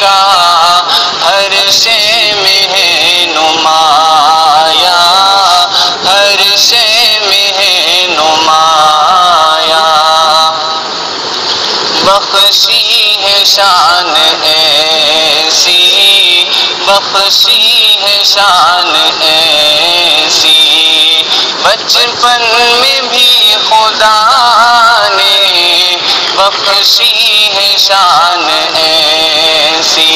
کا ہر شے میں ہے نمایاں، ہر شے میں ہے نمایاں، بخشی ہے شان ایسی، بخشی ہے شان ایسی، بچپن میں بھی خدا نے بخشی ہے شان ایسی،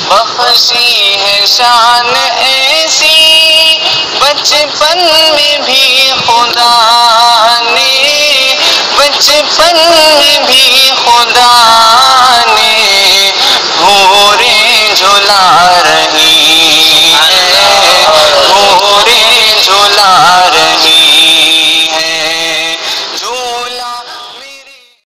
بخشی ہے شان ایسی، بچپن میں بھی خدا نے، بچپن میں بھی خدا نے